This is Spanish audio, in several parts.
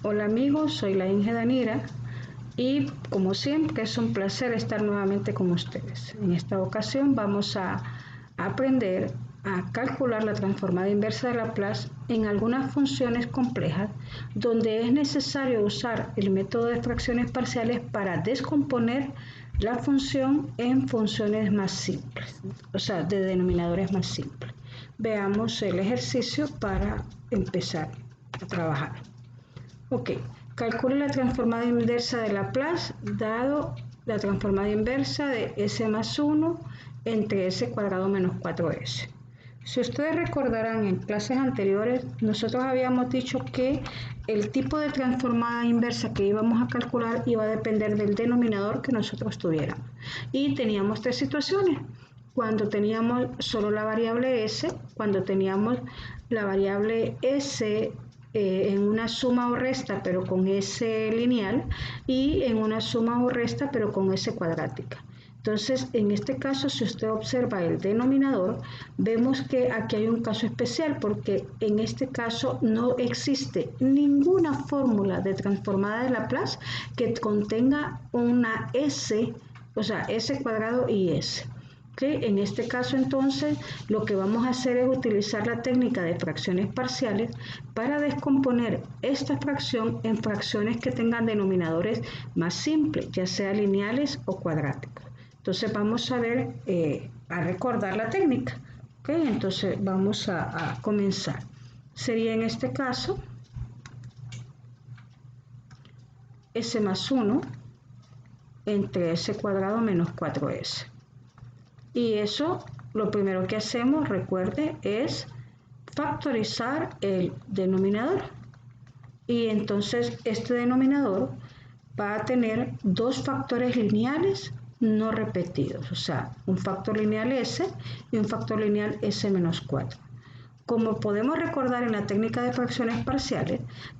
Hola amigos, soy la Inge Danira y como siempre es un placer estar nuevamente con ustedes. En esta ocasión vamos a aprender a calcular la transformada inversa de Laplace en algunas funciones complejas donde es necesario usar el método de fracciones parciales para descomponer la función en funciones más simples, o sea, de denominadores más simples. Veamos el ejercicio para empezar a trabajar. Ok, calcule la transformada inversa de Laplace dado la transformada inversa de s más 1 entre s cuadrado menos 4s. Si ustedes recordarán en clases anteriores, nosotros habíamos dicho que el tipo de transformada inversa que íbamos a calcular iba a depender del denominador que nosotros tuviéramos. Y teníamos tres situaciones. Cuando teníamos solo la variable s, cuando teníamos la variable s en una suma o resta pero con s lineal y en una suma o resta pero con s cuadrática. Entonces, en este caso, si usted observa el denominador, vemos que aquí hay un caso especial porque en este caso no existe ninguna fórmula de transformada de Laplace que contenga una s, o sea, s cuadrado y s. ¿Okay? En este caso entonces lo que vamos a hacer es utilizar la técnica de fracciones parciales para descomponer esta fracción en fracciones que tengan denominadores más simples, ya sea lineales o cuadráticos. Entonces vamos a ver, a recordar la técnica. ¿Okay? Entonces vamos a comenzar. Sería en este caso s más 1 entre s cuadrado menos 4s. Y eso, lo primero que hacemos, recuerde, es factorizar el denominador. Y entonces este denominador va a tener dos factores lineales no repetidos, o sea, un factor lineal s y un factor lineal s menos 4. Como podemos recordar en la técnica de fracciones parciales,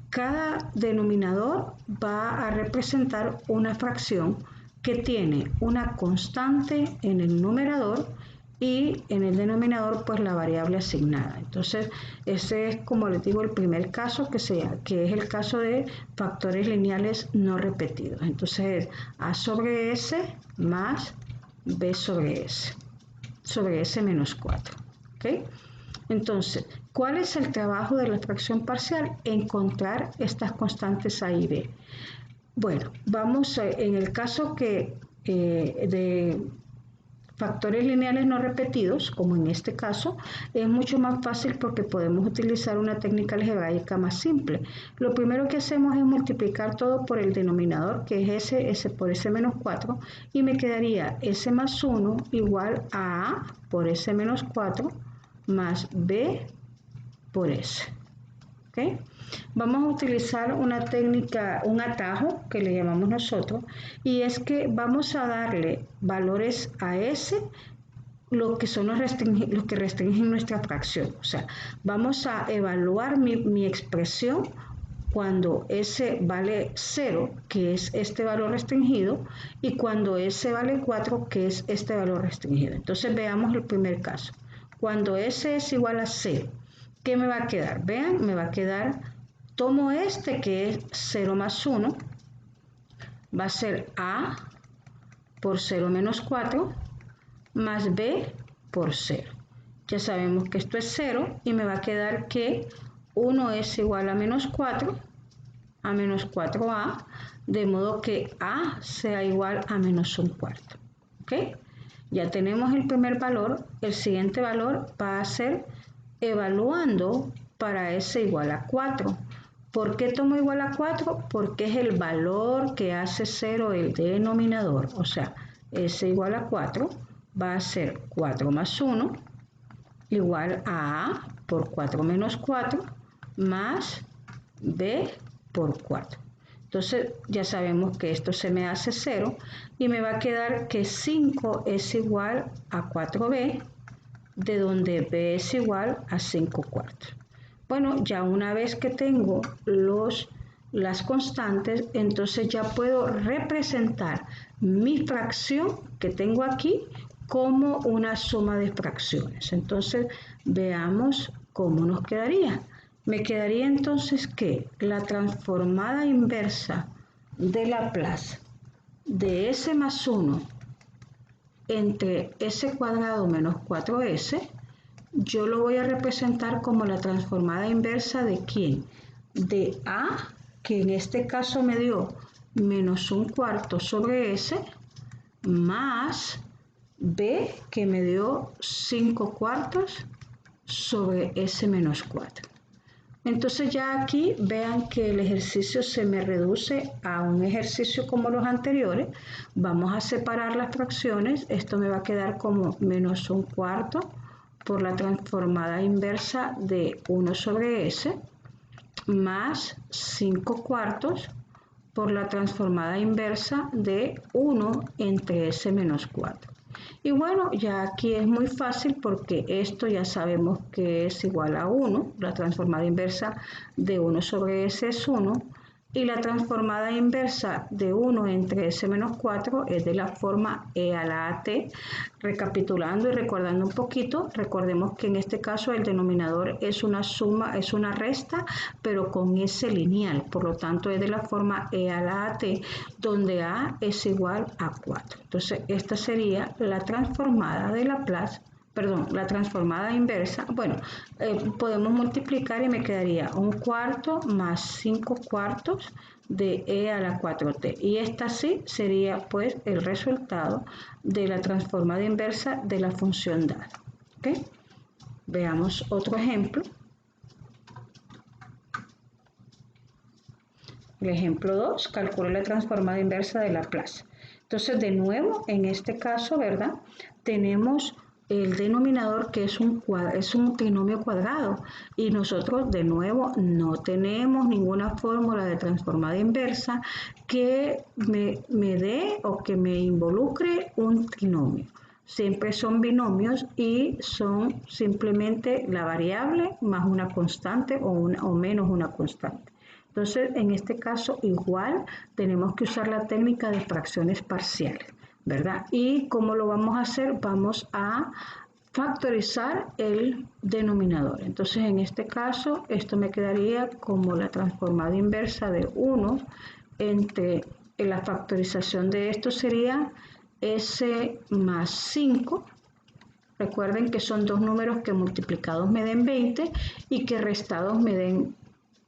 cada denominador va a representar una fracción que tiene una constante en el numerador y en el denominador pues la variable asignada. Entonces ese es, como les digo, el primer caso que es el caso de factores lineales no repetidos. Entonces es a sobre s más b sobre s menos 4. ¿Okay? Entonces, ¿cuál es el trabajo de la fracción parcial? Encontrar estas constantes a y b. Bueno, vamos en el caso de factores lineales no repetidos, como en este caso, es mucho más fácil porque podemos utilizar una técnica algebraica más simple. Lo primero que hacemos es multiplicar todo por el denominador, que es s por s menos 4, y me quedaría s más 1 igual a a por s menos 4 más b por s. ¿Okay? Vamos a utilizar una técnica, un atajo que le llamamos nosotros, y es que vamos a darle valores a s lo que son los que restringen nuestra fracción. O sea, vamos a evaluar mi expresión cuando s vale 0, que es este valor restringido, y cuando s vale 4, que es este valor restringido. Entonces veamos el primer caso. Cuando s es igual a 0, ¿qué me va a quedar? Vean, me va a quedar, tomo este que es 0 más 1, va a ser a por 0 menos 4 más b por 0. Ya sabemos que esto es 0 y me va a quedar que 1 es igual a menos 4, a menos 4a, de modo que a sea igual a menos un cuarto. ¿Ok? Ya tenemos el primer valor. El siguiente valor va a ser evaluando para s igual a 4. ¿Por qué tomo igual a 4? Porque es el valor que hace 0 el denominador. O sea, s igual a 4 va a ser 4 más 1 igual a por 4 menos 4 más b por 4. Entonces ya sabemos que esto se me hace 0 y me va a quedar que 5 es igual a 4b, de donde b es igual a 5 cuartos. Bueno, ya una vez que tengo las constantes, entonces ya puedo representar mi fracción que tengo aquí como una suma de fracciones. Entonces veamos cómo nos quedaría. Me quedaría entonces que la transformada inversa de Laplace de s más 1 entre s cuadrado menos 4s, yo lo voy a representar como la transformada inversa de ¿quién? De a, que en este caso me dio menos 1/4 sobre s, más b, que me dio 5/4 sobre s menos 4. Entonces ya aquí vean que el ejercicio se me reduce a un ejercicio como los anteriores. Vamos a separar las fracciones. Esto me va a quedar como menos 1/4 por la transformada inversa de 1 sobre s, más 5/4 por la transformada inversa de 1 entre s menos 4. Y bueno, ya aquí es muy fácil porque esto ya sabemos que es igual a 1, la transformada inversa de 1 sobre s es 1, y la transformada inversa de 1 entre s menos 4 es de la forma e a la at. Recapitulando y recordando un poquito, recordemos que en este caso el denominador es una suma, es una resta, pero con s lineal, por lo tanto es de la forma e a la at, donde a es igual a 4. Entonces esta sería la transformada de Laplace, perdón, la transformada inversa. Bueno, podemos multiplicar y me quedaría 1/4 más 5/4 de e a la 4t. Y esta sí sería pues el resultado de la transformada inversa de la función dada. ¿Okay? Veamos otro ejemplo. El ejemplo 2, calcula la transformada inversa de Laplace. Entonces, de nuevo, en este caso, ¿verdad? Tenemos el denominador que es un trinomio cuadrado y nosotros de nuevo no tenemos ninguna fórmula de transformada inversa que me dé o que me involucre un trinomio. Siempre son binomios y son simplemente la variable más una constante o menos una constante. Entonces, en este caso igual tenemos que usar la técnica de fracciones parciales, ¿verdad? ¿Y cómo lo vamos a hacer? Vamos a factorizar el denominador. Entonces, en este caso, esto me quedaría como la transformada inversa de 1 entre la factorización de esto sería s más 5. Recuerden que son dos números que multiplicados me den 20 y que restados me den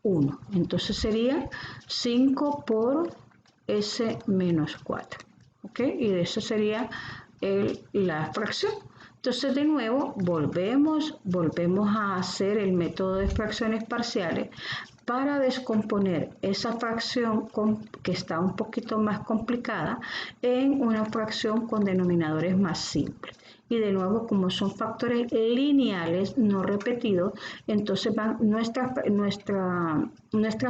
1. Entonces sería 5 por s menos 4. ¿Ok? Y de eso sería la fracción. Entonces de nuevo volvemos a hacer el método de fracciones parciales para descomponer esa fracción que está un poquito más complicada en una fracción con denominadores más simples. Y de nuevo, como son factores lineales no repetidos, entonces nuestras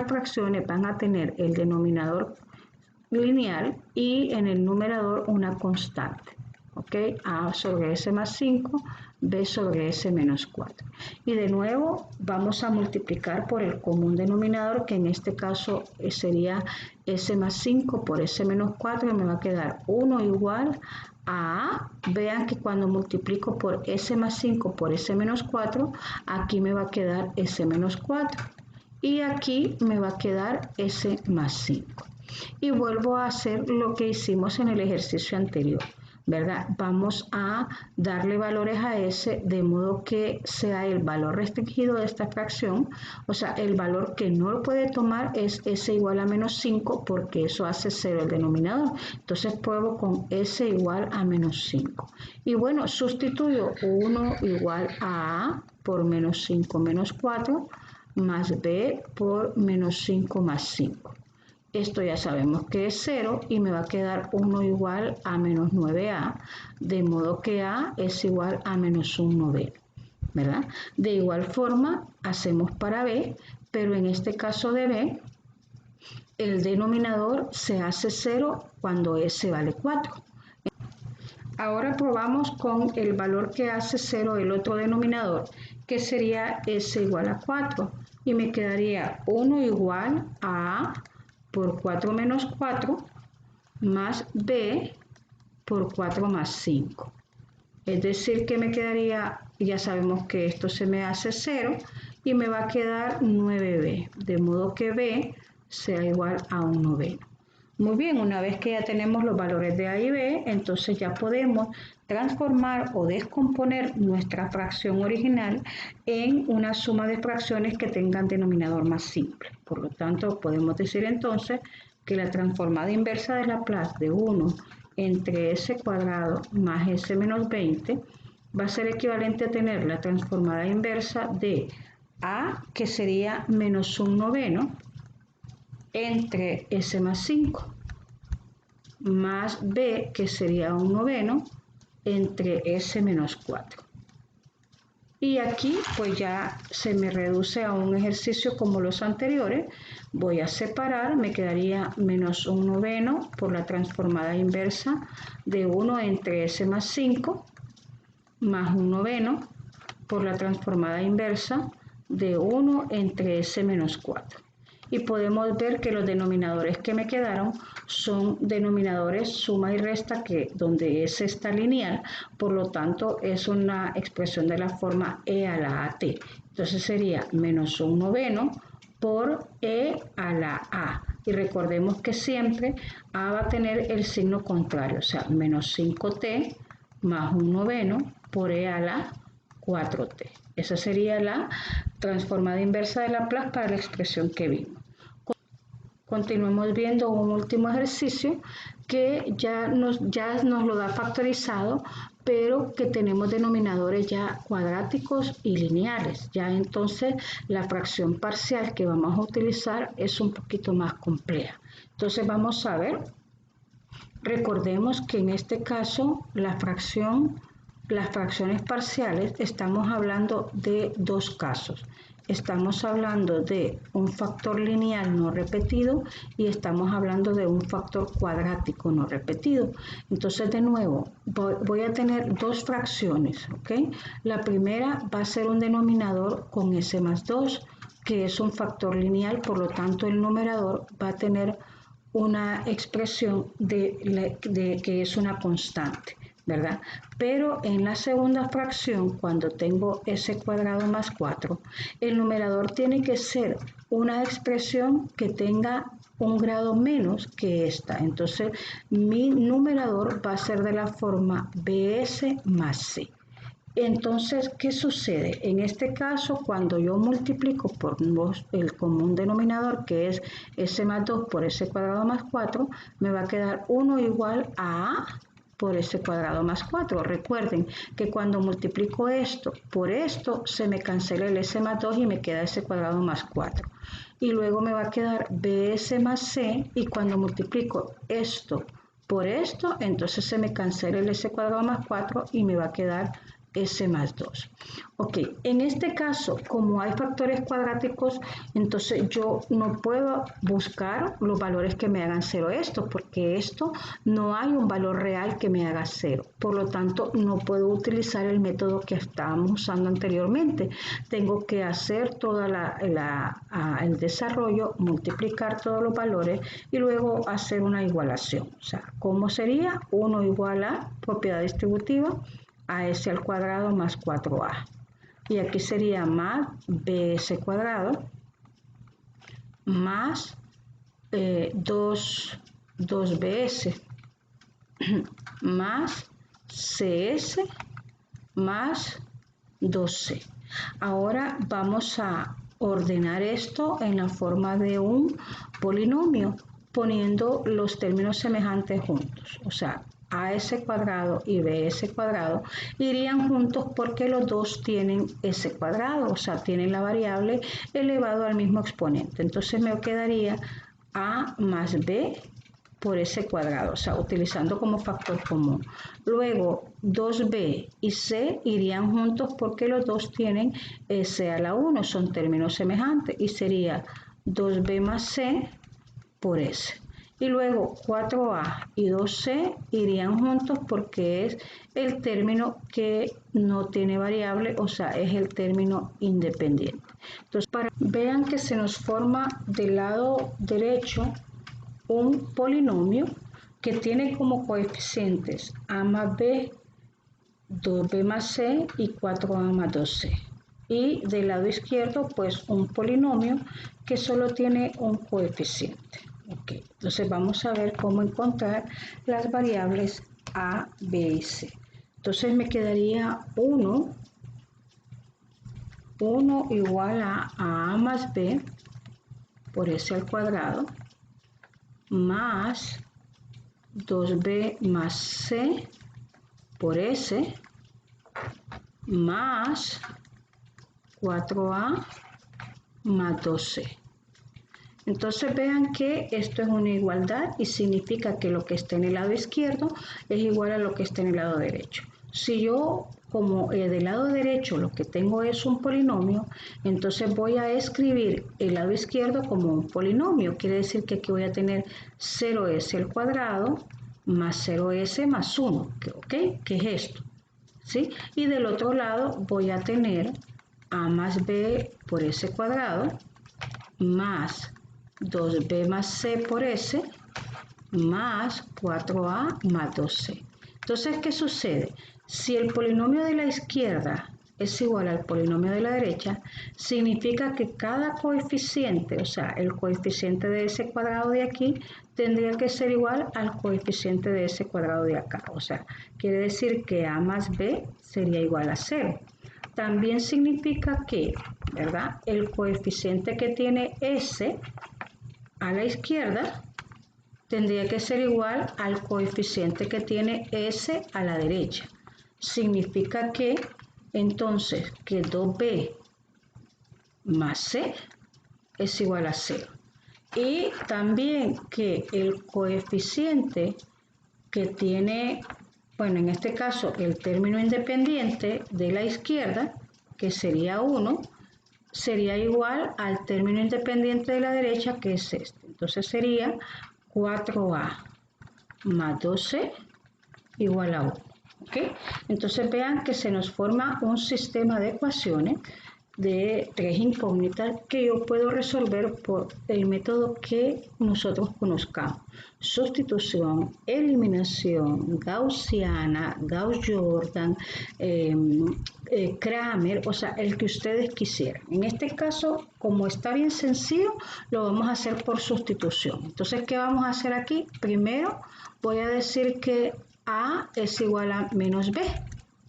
fracciones van a tener el denominador lineal y en el numerador una constante. ¿Ok? A sobre s más 5, b sobre s menos 4. Y de nuevo vamos a multiplicar por el común denominador, que en este caso sería s más 5 por s menos 4, y me va a quedar 1 igual a, vean que cuando multiplico por s más 5 por s menos 4, aquí me va a quedar s menos 4. Y aquí me va a quedar s más 5. Y vuelvo a hacer lo que hicimos en el ejercicio anterior, ¿verdad? Vamos a darle valores a s de modo que sea el valor restringido de esta fracción, o sea, el valor que no lo puede tomar es s igual a menos 5 porque eso hace 0 el denominador. Entonces pruebo con s igual a menos 5. Y bueno, sustituyo 1 igual a a por menos 5 menos 4 más b por menos 5 más 5. Esto ya sabemos que es 0 y me va a quedar 1 igual a menos 9a, de modo que a es igual a menos 1b, ¿verdad? De igual forma hacemos para b, pero en este caso de b, el denominador se hace 0 cuando s vale 4. Ahora probamos con el valor que hace 0 el otro denominador, que sería s igual a 4. Y me quedaría 1 igual a a por 4 menos 4 más b por 4 más 5. Es decir, que me quedaría, ya sabemos que esto se me hace 0 y me va a quedar 9b, de modo que b sea igual a 1 noveno. Muy bien, una vez que ya tenemos los valores de a y b, entonces ya podemos transformar o descomponer nuestra fracción original en una suma de fracciones que tengan denominador más simple. Por lo tanto, podemos decir entonces que la transformada inversa de Laplace de 1 entre s cuadrado más s menos 20 va a ser equivalente a tener la transformada inversa de a, que sería menos 1 noveno, entre s más 5, más b, que sería 1 noveno, entre s menos 4. Y aquí pues ya se me reduce a un ejercicio como los anteriores. Voy a separar, me quedaría menos 1 noveno por la transformada inversa de 1 entre s más 5, más 1 noveno por la transformada inversa de 1 entre s menos 4. Y podemos ver que los denominadores que me quedaron son denominadores suma y resta, que donde s está lineal, por lo tanto es una expresión de la forma e a la at. Entonces sería menos 1 noveno por e a la a. Y recordemos que siempre a va a tener el signo contrario, o sea, menos 5t más 1 noveno por e a la 4t. Esa sería la transformada inversa de Laplace para la expresión que vimos. Continuemos viendo un último ejercicio que ya nos lo da factorizado, pero que tenemos denominadores ya cuadráticos y lineales. Ya entonces la fracción parcial que vamos a utilizar es un poquito más compleja. Entonces vamos a ver. Recordemos que en este caso las fracciones parciales, estamos hablando de dos casos. Estamos hablando de un factor lineal no repetido y estamos hablando de un factor cuadrático no repetido. Entonces, de nuevo, voy a tener dos fracciones, ¿ok? La primera va a ser un denominador con s más 2, que es un factor lineal, por lo tanto el numerador va a tener una expresión de que es una constante, ¿verdad? Pero en la segunda fracción, cuando tengo s cuadrado más 4, el numerador tiene que ser una expresión que tenga un grado menos que esta. Entonces, mi numerador va a ser de la forma bs más c. Entonces, ¿qué sucede? En este caso, cuando yo multiplico por el común denominador, que es s más 2 por s cuadrado más 4, me va a quedar 1 igual a por s cuadrado más 4. Recuerden que cuando multiplico esto por esto, se me cancela el s más 2 y me queda s cuadrado más 4. Y luego me va a quedar bs más c, y cuando multiplico esto por esto, entonces se me cancela el s cuadrado más 4 y me va a quedar s más 2. Ok, en este caso, como hay factores cuadráticos, entonces yo no puedo buscar los valores que me hagan 0 esto, porque esto no hay un valor real que me haga 0. Por lo tanto, no puedo utilizar el método que estábamos usando anteriormente. Tengo que hacer todo el desarrollo, multiplicar todos los valores y luego hacer una igualación. O sea, ¿cómo sería? 1 igual a propiedad distributiva a s al cuadrado más 4a. Y aquí sería más bs cuadrado más 2bs más cs más 2c. Ahora vamos a ordenar esto en la forma de un polinomio, poniendo los términos semejantes juntos. O sea, as cuadrado y bs cuadrado irían juntos porque los dos tienen s cuadrado, o sea, tienen la variable elevado al mismo exponente. Entonces me quedaría a más b por s cuadrado, o sea, utilizando como factor común. Luego, 2b y c irían juntos porque los dos tienen s a la 1, son términos semejantes, y sería 2b más c por s. Y luego 4a y 2c irían juntos porque es el término que no tiene variable, o sea, es el término independiente. Entonces, vean que se nos forma del lado derecho un polinomio que tiene como coeficientes a más b, 2b más c y 4a más 2c. y del lado izquierdo pues un polinomio que solo tiene un coeficiente. Okay. Entonces vamos a ver cómo encontrar las variables a, b y c. Entonces me quedaría 1 igual a más b por s al cuadrado más 2b más c por s más 4a más 2c. Entonces vean que esto es una igualdad y significa que lo que está en el lado izquierdo es igual a lo que está en el lado derecho. Si yo, como del lado derecho lo que tengo es un polinomio, entonces voy a escribir el lado izquierdo como un polinomio. Quiere decir que aquí voy a tener 0s al cuadrado más 0s más 1, ¿ok? ¿Qué es esto? ¿Sí? Y del otro lado voy a tener a más b por s cuadrado más 2b más c por s más 4a más 2c. Entonces, ¿qué sucede? Si el polinomio de la izquierda es igual al polinomio de la derecha, significa que cada coeficiente, o sea, el coeficiente de ese cuadrado de aquí, tendría que ser igual al coeficiente de ese cuadrado de acá. O sea, quiere decir que a más b sería igual a 0. También significa que, ¿verdad?, el coeficiente que tiene s a la izquierda tendría que ser igual al coeficiente que tiene s a la derecha. Significa que entonces que 2b más c es igual a 0. Y también que el coeficiente que tiene, bueno, en este caso el término independiente de la izquierda, que sería 1, sería igual al término independiente de la derecha, que es este. Entonces sería 4a más 2c igual a 1. ¿Okay? Entonces vean que se nos forma un sistema de ecuaciones de 3 incógnitas que yo puedo resolver por el método que nosotros conozcamos. Sustitución, eliminación, gaussiana, Gauss-Jordan, Kramer, o sea, el que ustedes quisieran. En este caso, como está bien sencillo, lo vamos a hacer por sustitución. Entonces, ¿qué vamos a hacer aquí? Primero voy a decir que A es igual a menos B,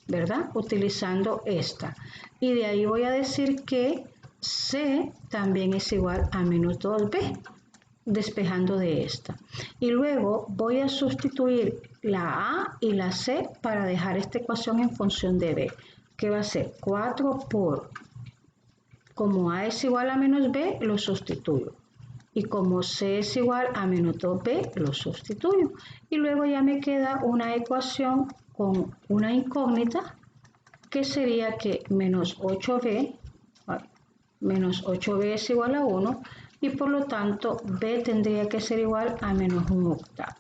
¿verdad? Utilizando esta. Y de ahí voy a decir que C también es igual a menos 2B, despejando de esta. Y luego voy a sustituir la A y la C para dejar esta ecuación en función de B, que va a ser 4 por, como A es igual a menos B, lo sustituyo. Y como C es igual a menos 2B, lo sustituyo. Y luego ya me queda una ecuación con una incógnita, que sería que menos 8b es igual a 1, y por lo tanto b tendría que ser igual a menos 1/8.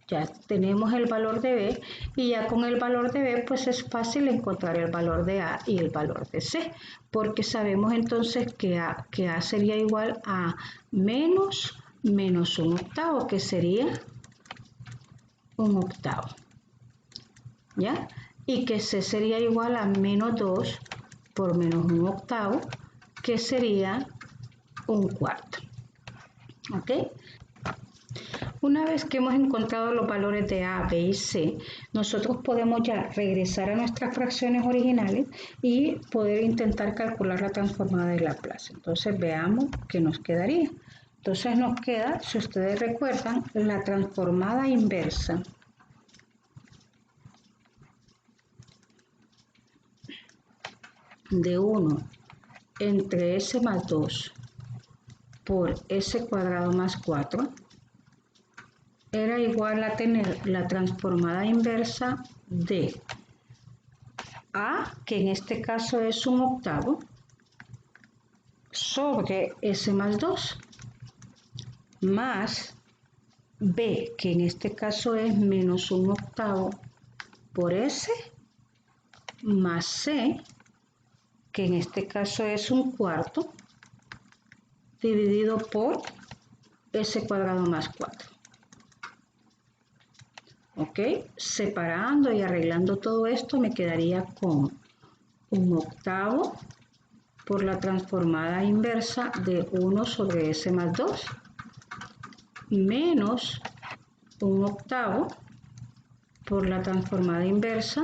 Ya tenemos el valor de b, y ya con el valor de b pues es fácil encontrar el valor de a y el valor de c, porque sabemos entonces que a sería igual a menos 1/8, que sería 1/8. ¿Ya? Y que c sería igual a menos 2 por menos 1/8, que sería 1/4. ¿Ok? Una vez que hemos encontrado los valores de a, b y c, nosotros podemos ya regresar a nuestras fracciones originales y poder intentar calcular la transformada de Laplace. Entonces veamos qué nos quedaría. Entonces nos queda, si ustedes recuerdan, la transformada inversa de 1 entre s más 2 por s cuadrado más 4 era igual a tener la transformada inversa de a, que en este caso es 1/8, sobre s más 2, más b, que en este caso es menos 1/8 por s, más c, que en este caso es 1/4, dividido por s cuadrado más 4. ¿Ok? Separando y arreglando todo esto, me quedaría con 1/8 por la transformada inversa de 1 sobre s más 2 menos 1/8 por la transformada inversa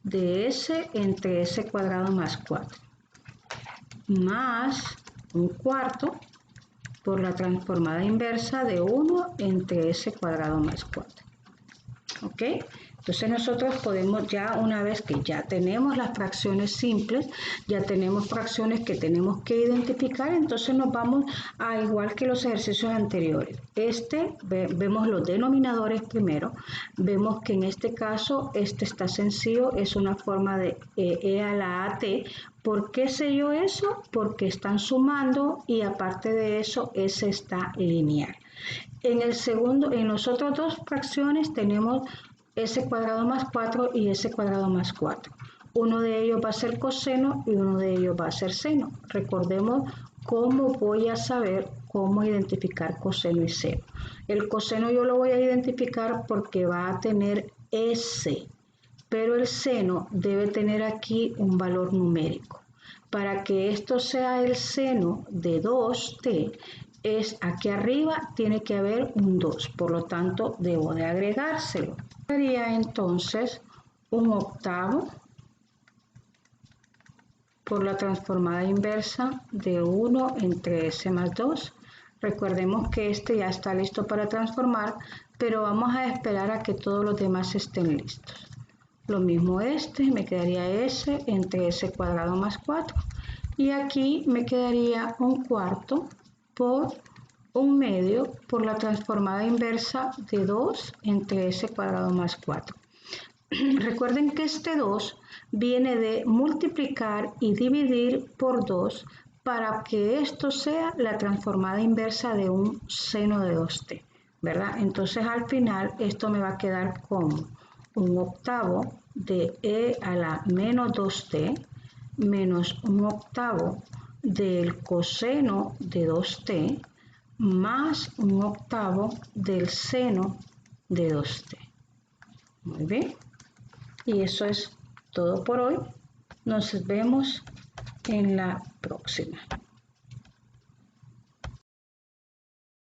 de s entre s cuadrado más 4 más 1/4 por la transformada inversa de 1 entre s cuadrado más 4. ¿Ok? Entonces nosotros podemos ya, una vez que ya tenemos las fracciones simples, ya tenemos fracciones que tenemos que identificar, entonces nos vamos a igual que los ejercicios anteriores. Vemos los denominadores primero, vemos que en este caso está sencillo, es una forma de e a la at. ¿Por qué sé yo eso? Porque están sumando y aparte de eso, S está lineal. En las otras dos fracciones tenemos s cuadrado más 4 y s cuadrado más 4. Uno de ellos va a ser coseno y uno de ellos va a ser seno. Recordemos cómo voy a saber cómo identificar coseno y seno. El coseno yo lo voy a identificar porque va a tener s, pero el seno debe tener aquí un valor numérico. Para que esto sea el seno de 2t, aquí arriba tiene que haber un 2, por lo tanto debo de agregárselo. Sería entonces 1/8 por la transformada inversa de 1 entre s más 2. Recordemos que este ya está listo para transformar, pero vamos a esperar a que todos los demás estén listos. Lo mismo me quedaría s entre s cuadrado más 4. Y aquí me quedaría 1/4 por 1/2 por la transformada inversa de 2 entre s cuadrado más 4. Recuerden que este 2 viene de multiplicar y dividir por 2 para que esto sea la transformada inversa de un seno de 2t, ¿verdad? Entonces al final esto me va a quedar como 1/8 de e a la menos 2t menos 1/8 del coseno de 2t más 1/8 del seno de 2t. Muy bien. Y eso es todo por hoy. Nos vemos en la próxima.